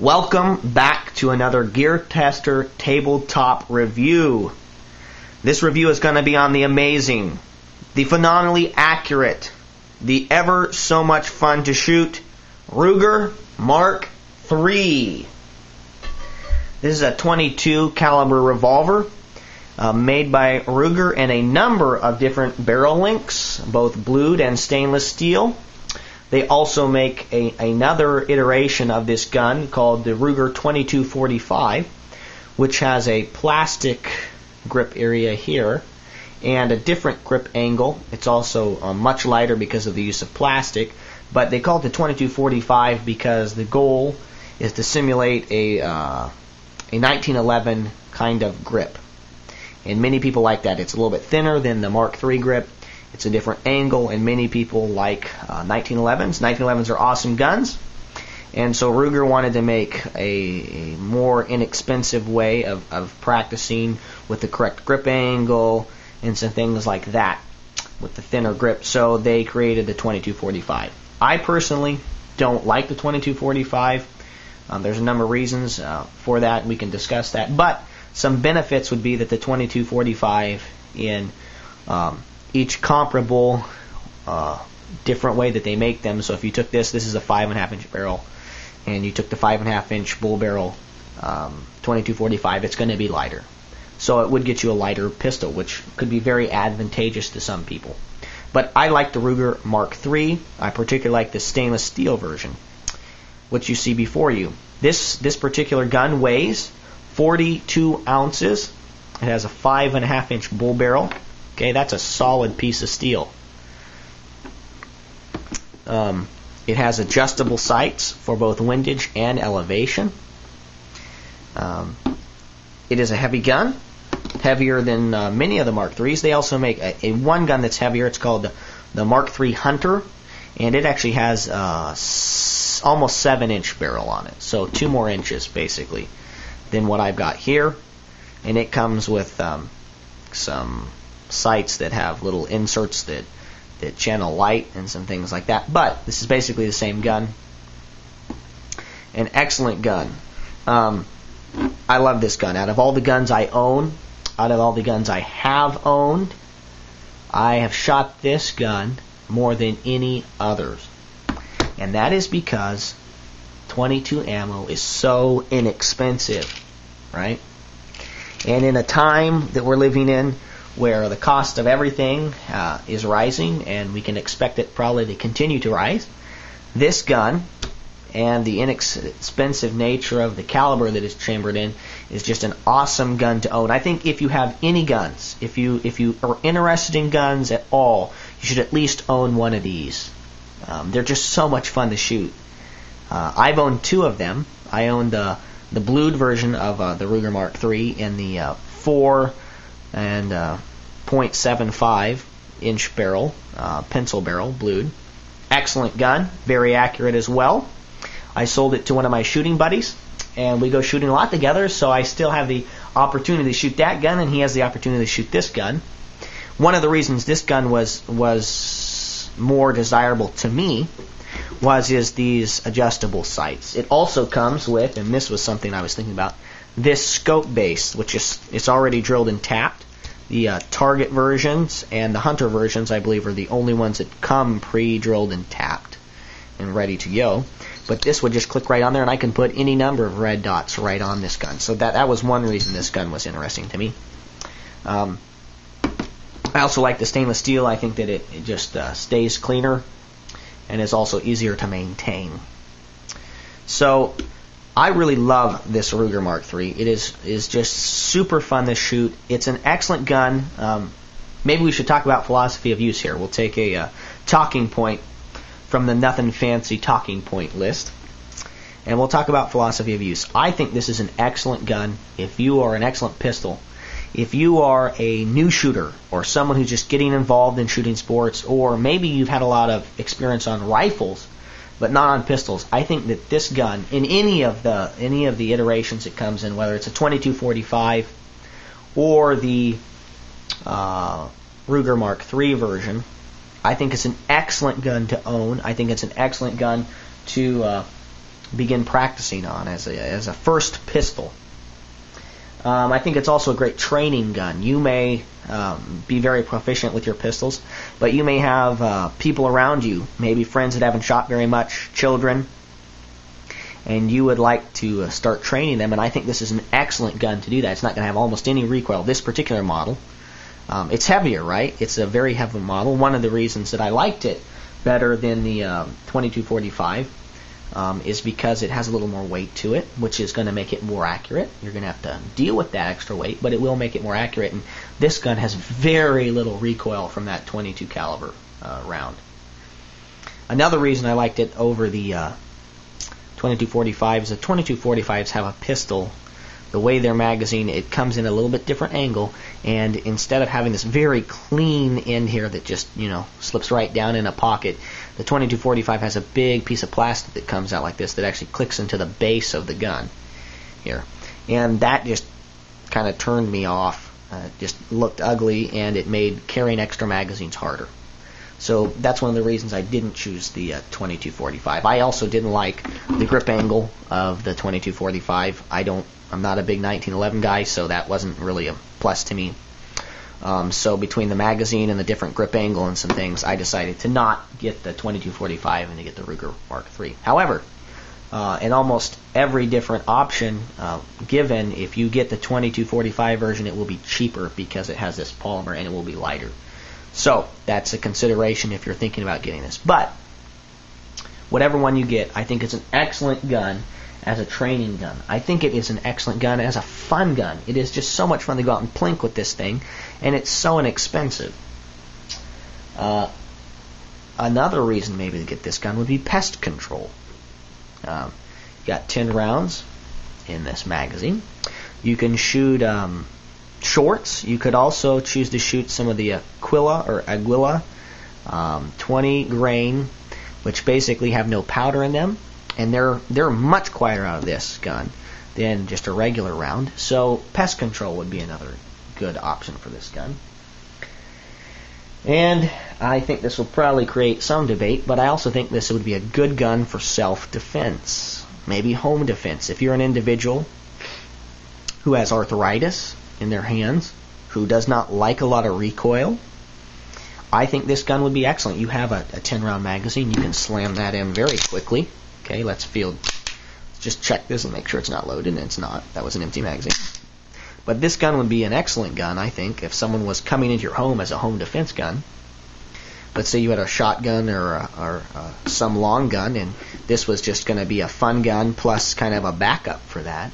Welcome back to another GearTester tabletop review. This review is going to be on the amazing, the phenomenally accurate, the ever so much fun to shoot Ruger Mark III. This is a .22 caliber revolver made by Ruger in a number of different barrel lengths, both blued and stainless steel. They also make another iteration of this gun called the Ruger 2245, which has a plastic grip area here and a different grip angle. It's also much lighter because of the use of plastic, but they call it the 2245 because the goal is to simulate a 1911 kind of grip. And many people like that. It's a little bit thinner than the Mark III grip. It's a different angle, and many people like 1911s. 1911s are awesome guns, and so Ruger wanted to make a more inexpensive way of practicing with the correct grip angle and some things like that with the thinner grip, so they created the 2245. I personally don't like the 2245. There's a number of reasons for that, and we can discuss that, but some benefits would be that the 2245 in each comparable different way that they make them. So if you took this is a 5.5 inch barrel, and you took the 5.5 inch bull barrel 2245, it's going to be lighter. So it would get you a lighter pistol, which could be very advantageous to some people. But I like the Ruger Mark III. I particularly like the stainless steel version, which you see before you. This particular gun weighs 42 ounces. It has a 5.5 inch bull barrel. Okay, that's a solid piece of steel. It has adjustable sights for both windage and elevation. It is a heavy gun, heavier than many of the Mark IIIs. They also make a one gun that's heavier. It's called the Mark III Hunter, and it actually has almost 7 inch barrel on it, so 2 more inches basically than what I've got here. And it comes with some sights that have little inserts that channel light and some things like that. But this is basically the same gun. An excellent gun. I love this gun. Out of all the guns I own, out of all the guns I have owned, I have shot this gun more than any others. And that is because 22 ammo is so inexpensive, right? And in a time that we're living in where the cost of everything is rising, and we can expect it probably to continue to rise, this gun and the inexpensive nature of the caliber that is chambered in is just an awesome gun to own. I think if you have any guns, if you are interested in guns at all, you should at least own one of these. They're just so much fun to shoot. I've owned 2 of them. I owned the blued version of the Ruger Mark III in the 4 and .75 inch barrel, pencil barrel, blued. Excellent gun, very accurate as well. I sold it to one of my shooting buddies, and we go shooting a lot together, so I still have the opportunity to shoot that gun, and he has the opportunity to shoot this gun. One of the reasons this gun was more desirable to me is these adjustable sights. It also comes with, and this was something I was thinking about, this scope base, which it's already drilled and tapped. The Target versions and the Hunter versions, I believe, are the only ones that come pre-drilled and tapped and ready to go. But this would just click right on there, and I can put any number of red dots right on this gun. So that was one reason this gun was interesting to me. I also like the stainless steel. I think that it just stays cleaner and is also easier to maintain. So I really love this Ruger Mark III. It is just super fun to shoot. It's an excellent gun. Maybe we should talk about philosophy of use here. We'll take a talking point from the Nothing Fancy talking point list, and we'll talk about philosophy of use. I think this is an excellent gun if you are an excellent pistol. If you are a new shooter or someone who's just getting involved in shooting sports, or maybe you've had a lot of experience on rifles but not on pistols, I think that this gun, in any of the iterations it comes in, whether it's a 2245 or the Ruger Mark III version, I think it's an excellent gun to own. I think it's an excellent gun to begin practicing on as a first pistol. I think it's also a great training gun. You may be very proficient with your pistols, but you may have people around you, maybe friends that haven't shot very much, children, and you would like to start training them, and I think this is an excellent gun to do that. It's not going to have almost any recoil, this particular model. It's heavier, right? It's a very heavy model. One of the reasons that I liked it better than the 2245 is because it has a little more weight to it, which is going to make it more accurate. You're going to have to deal with that extra weight, but it will make it more accurate, and this gun has very little recoil from that 22 caliber round. Another reason I liked it over the 2245s. The 2245s have a pistol. The way their magazine, it comes in a little bit different angle, and instead of having this very clean end here that just, slips right down in a pocket, the 2245 has a big piece of plastic that comes out like this that actually clicks into the base of the gun here. And that just kind of turned me off. It just looked ugly, and it made carrying extra magazines harder. So that's one of the reasons I didn't choose the 2245. I also didn't like the grip angle of the 2245. I'm not a big 1911 guy, so that wasn't really a plus to me. So between the magazine and the different grip angle and some things, I decided to not get the 2245 and to get the Ruger Mark III. However, in almost every different option given, if you get the 2245 version, it will be cheaper because it has this polymer and it will be lighter. So that's a consideration if you're thinking about getting this. But whatever one you get, I think it's an excellent gun as a training gun. I think it is an excellent gun as a fun gun. It is just so much fun to go out and plink with this thing, and it's so inexpensive. Another reason maybe to get this gun would be pest control. You got 10 rounds in this magazine. You can shoot shorts. You could also choose to shoot some of the Aguila 20 grain, which basically have no powder in them, and they're much quieter out of this gun than just a regular round. So pest control would be another good option for this gun. And I think this will probably create some debate, but I also think this would be a good gun for self-defense, maybe home defense. If you're an individual who has arthritis in their hands, who does not like a lot of recoil, I think this gun would be excellent. You have a 10-round magazine. You can slam that in very quickly. Okay, let's just check this and make sure it's not loaded, and it's not. That was an empty magazine. But this gun would be an excellent gun, I think, if someone was coming into your home as a home defense gun. Let's say you had a shotgun or some long gun, and this was just going to be a fun gun plus kind of a backup for that.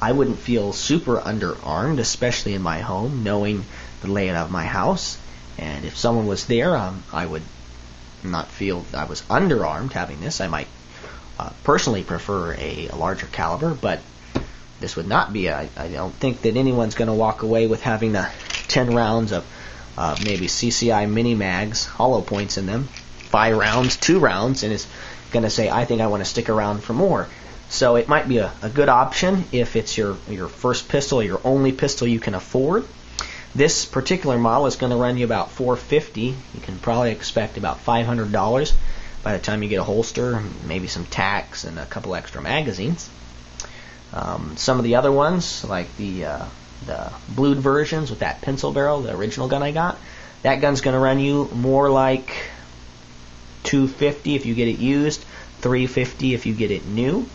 I wouldn't feel super underarmed, especially in my home, knowing the layout of my house. And if someone was there, I would not feel I was underarmed having this. I might personally prefer a larger caliber, but this would not be. I don't think that anyone's going to walk away with having the 10 rounds of maybe CCI mini mags, hollow points in them, 5 rounds, 2 rounds, and is going to say, I think I want to stick around for more. So it might be a good option if it's your first pistol or your only pistol you can afford. This particular model is going to run you about $450. You can probably expect about $500 by the time you get a holster, maybe some tacks, and a couple extra magazines. Some of the other ones, like the blued versions with that pencil barrel, the original gun I got, that gun's going to run you more like $250 if you get it used, $350 if you get it new.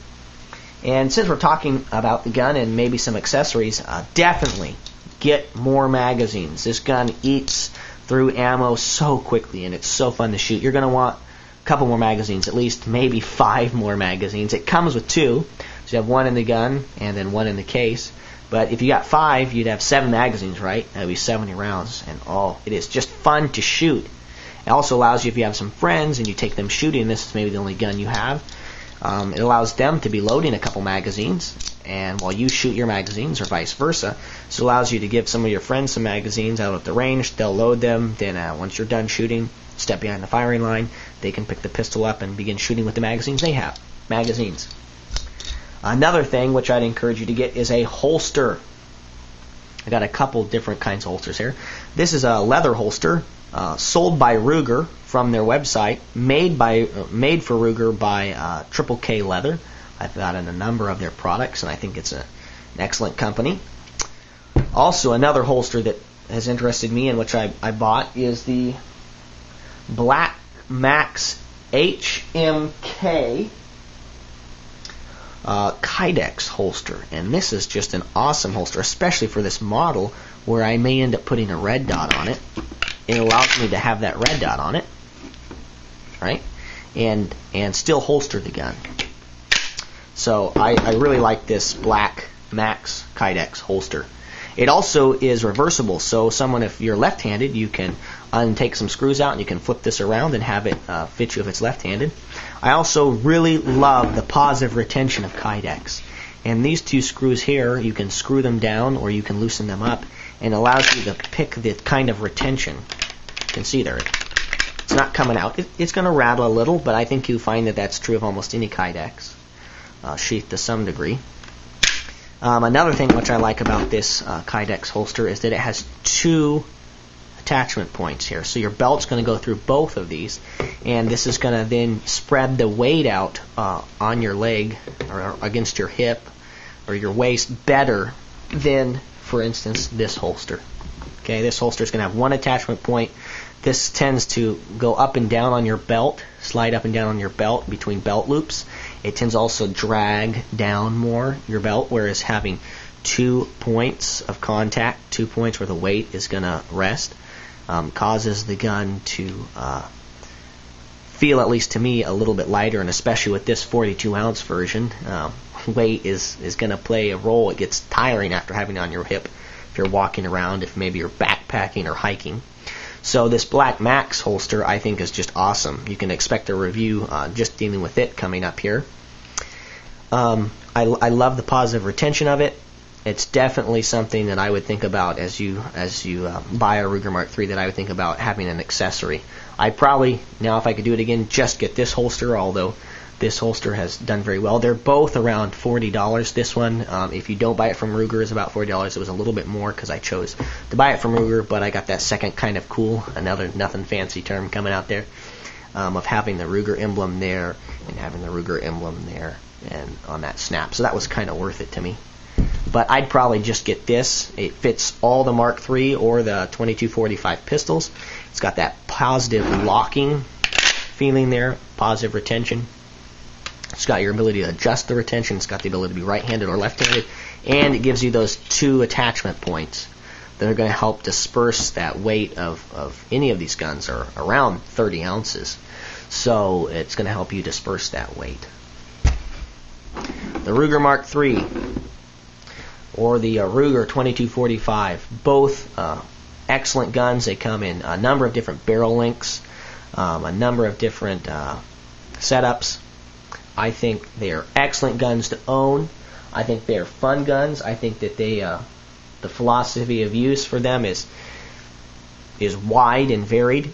And since we're talking about the gun and maybe some accessories, definitely get more magazines. This gun eats through ammo so quickly, and it's so fun to shoot. You're going to want a couple more magazines, at least maybe 5 more magazines. It comes with 2, so you have 1 in the gun and then 1 in the case. But if you got 5, you'd have 7 magazines, right? That would be 70 rounds, and it is just fun to shoot. It also allows you, if you have some friends and you take them shooting, this is maybe the only gun you have, it allows them to be loading a couple magazines, and while you shoot your magazines, or vice versa. So it allows you to give some of your friends some magazines out at the range. They'll load them. Then once you're done shooting, step behind the firing line. They can pick the pistol up and begin shooting with the magazines they have. Magazines. Another thing which I'd encourage you to get is a holster. I got a couple different kinds of holsters here. This is a leather holster sold by Ruger from their website, made for Ruger by Triple K Leather. I've gotten a number of their products, and I think it's an excellent company. Also, another holster that has interested me and which I bought is the Black Max HMK Kydex holster, and this is just an awesome holster, especially for this model where I may end up putting a red dot on it. It allows me to have that red dot on it, right, and still holster the gun. So I really like this Black Max Kydex holster. It also is reversible, so if you're left-handed, you can take some screws out and you can flip this around and have it fit you if it's left-handed. I also really love the positive retention of Kydex. And these two screws here, you can screw them down or you can loosen them up, and it allows you to pick the kind of retention. You can see there, it's not coming out. It's going to rattle a little, but I think you find that that's true of almost any Kydex sheath to some degree. Another thing which I like about this Kydex holster is that it has two attachment points here. So your belt's going to go through both of these, and this is going to then spread the weight out on your leg or against your hip or your waist better than, for instance, this holster. Okay, this holster is going to have one attachment point. This tends to go up and down on your belt, slide up and down on your belt between belt loops. It tends to also drag down more your belt, whereas having 2 points of contact, 2 points where the weight is going to rest, causes the gun to feel, at least to me, a little bit lighter, and especially with this 42-ounce version, weight is going to play a role. It gets tiring after having it on your hip if you're walking around, if maybe you're backpacking or hiking. So this Black Max holster, I think, is just awesome. You can expect a review just dealing with it coming up here. I love the positive retention of it. It's definitely something that I would think about as you buy a Ruger Mark III, that I would think about having an accessory. I'd probably, now if I could do it again, just get this holster, although this holster has done very well. They're both around $40. This one, if you don't buy it from Ruger, is about $40. It was a little bit more because I chose to buy it from Ruger, but I got that second kind of cool, another nothing fancy term coming out there, of having the Ruger emblem there and having the Ruger emblem there and on that snap. So that was kind of worth it to me. But I'd probably just get this. It fits all the Mark III or the 2245 pistols. It's got that positive locking feeling there, positive retention. It's got your ability to adjust the retention. It's got the ability to be right-handed or left-handed. And it gives you those 2 attachment points that are going to help disperse that weight of any of these guns, are around 30 ounces. So it's going to help you disperse that weight. The Ruger Mark III or the Ruger 2245, both excellent guns. They come in a number of different barrel lengths, a number of different setups. I think they are excellent guns to own. I think they are fun guns. I think that they, the philosophy of use for them is wide and varied,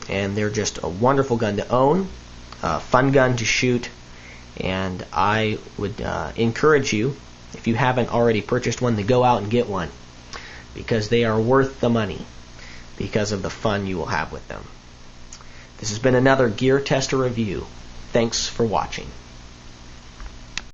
and they're just a wonderful gun to own, a fun gun to shoot, and I would encourage you, if you haven't already purchased one, to go out and get one, because they are worth the money because of the fun you will have with them. This has been another Gear Tester review. Thanks for watching.